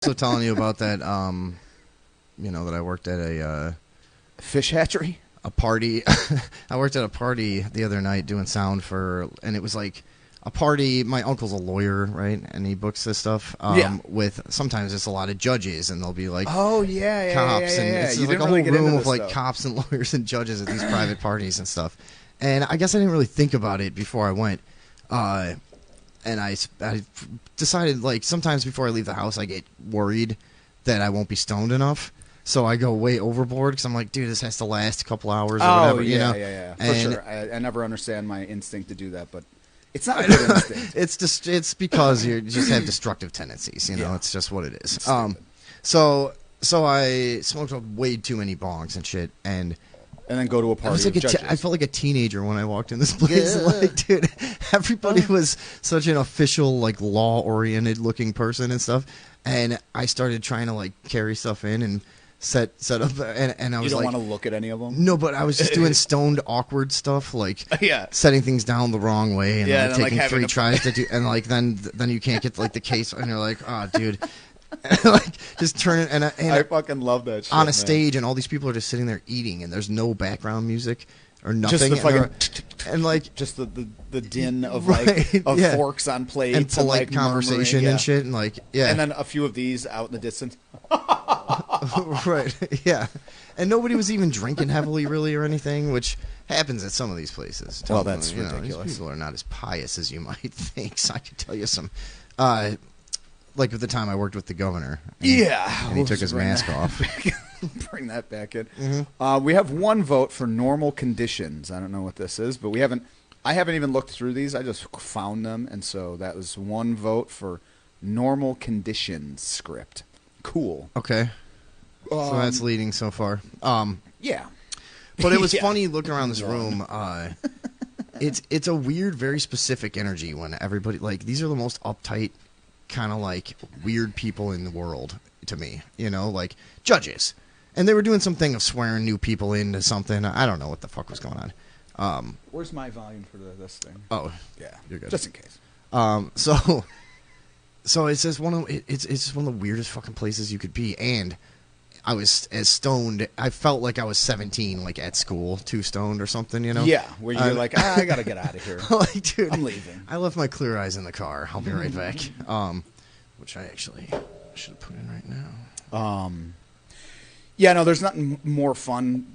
Also telling you about that, that I worked at a Fish hatchery? a party. I worked at a party the other night doing sound and it was like a party. My uncle's a lawyer, right? And he books this stuff. With sometimes it's a lot of judges, and they'll be like, oh yeah, cops, yeah. and it's You like didn't a really whole get into room this of like stuff. cops and lawyers and judges at these private parties and stuff. And I guess I didn't really think about it before I went. And I decided, like, sometimes before I leave the house, I get worried that I won't be stoned enough. So I go way overboard because I'm like, dude, this has to last a couple hours or whatever. Yeah, you know? yeah. For And sure. I never understand my instinct to do that, but it's not a good instinct. it's because you just have destructive tendencies. You know, Yeah. it's just what it is. Stupid. So I smoked up way too many bongs and shit, and then go to a party I was like of judges. I felt like a teenager when I walked in this place. Yeah. Like, dude, everybody was such an official, like, law-oriented looking person and stuff. And I started trying to, like, carry stuff in and set up, and I was you don't like, want to look at any of them? no, but I was just doing stoned, awkward stuff, like Yeah. setting things down the wrong way, and Yeah, like, and, like, taking having 3 to- tries to do, and like then you can't get like the case, and you're like, oh, dude, like just turn it, and I fucking love that shit, on a man. stage, and all these people are just sitting there eating, and there's no background music or nothing, Just the and they're- fucking and like just the din of Right, yeah. forks on plates and polite like, conversation murmuring, yeah. and shit, and like, yeah, And then a few of these out in the distance. right, yeah, and nobody was even drinking heavily, really, or anything, which happens at some of these places. Well, that's You know, ridiculous. these people are not as pious as you might think. So I could tell you some, like at the time I worked with the governor. And and he We'll took his bring mask that off. back- Bring that back in. Mm-hmm. We have one vote for normal conditions. I don't know what this is, but I haven't even looked through these. I just found them, and so that was one vote for normal conditions script. Cool. Okay, so that's leading so far. Yeah. But it was Yeah. funny looking around this room. It's a weird, very specific energy when everybody, like, these are the most uptight, kind of like weird people in the world to me. You know, like judges, and they were doing something of swearing new people into something. I don't know what the fuck was going on. Where's my volume for this thing? Oh, Yeah, you're good. just in case. So it's just it's just one of the weirdest fucking places you could be, and I was as stoned. I felt like I was 17, like at school, too stoned or something, you know? Yeah, where you're like, I gotta get out of here. Like, dude, I'm leaving. I left my Clear Eyes in the car. I'll be right back. Which I actually should put in right now. Yeah, no, there's nothing more fun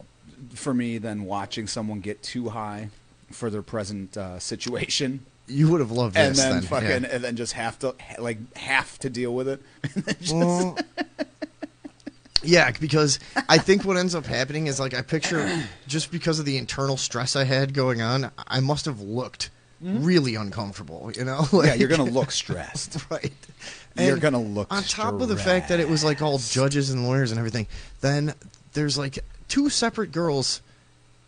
for me than watching someone get too high for their present situation, You would have loved and this then then. Yeah. and then just have to deal with it. Well, yeah, because I think what ends up happening is, like, I picture, just because of the internal stress I had going on, I must have looked really uncomfortable, you know? Yeah, Like, you're gonna look stressed. right. You're And gonna look on top of the fact that it was like all judges and lawyers and everything. Then there's like 2 separate girls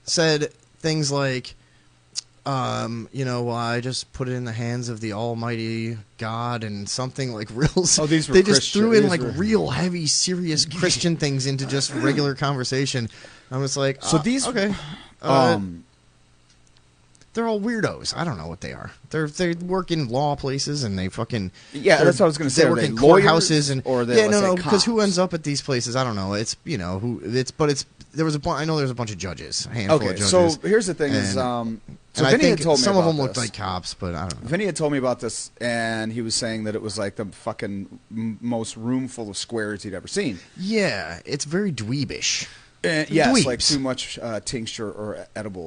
said things like, I just put it in the hands of the Almighty God, and something like real. Oh, these were they just Christian- threw in these like were- real heavy, serious Christian things into just regular conversation. I was like, So these- okay. They're all weirdos. I don't know what they are. They work in law places, and they fucking that's what I was gonna say. They Are work they in lawyers, courthouses, and or they, let's say, because who cops? ends up at these places? I don't know. It's there was I know there's a bunch of judges, a handful of Okay, judges. so here's the thing: and, is so and I Vinny think had told me some about of them looked this. like cops, but I don't know. Vinny had told me about this, and he was saying that it was like the fucking most room full of squares he'd ever seen. Yeah, it's very dweebish. Yes, like Dweebs. too much tincture or edible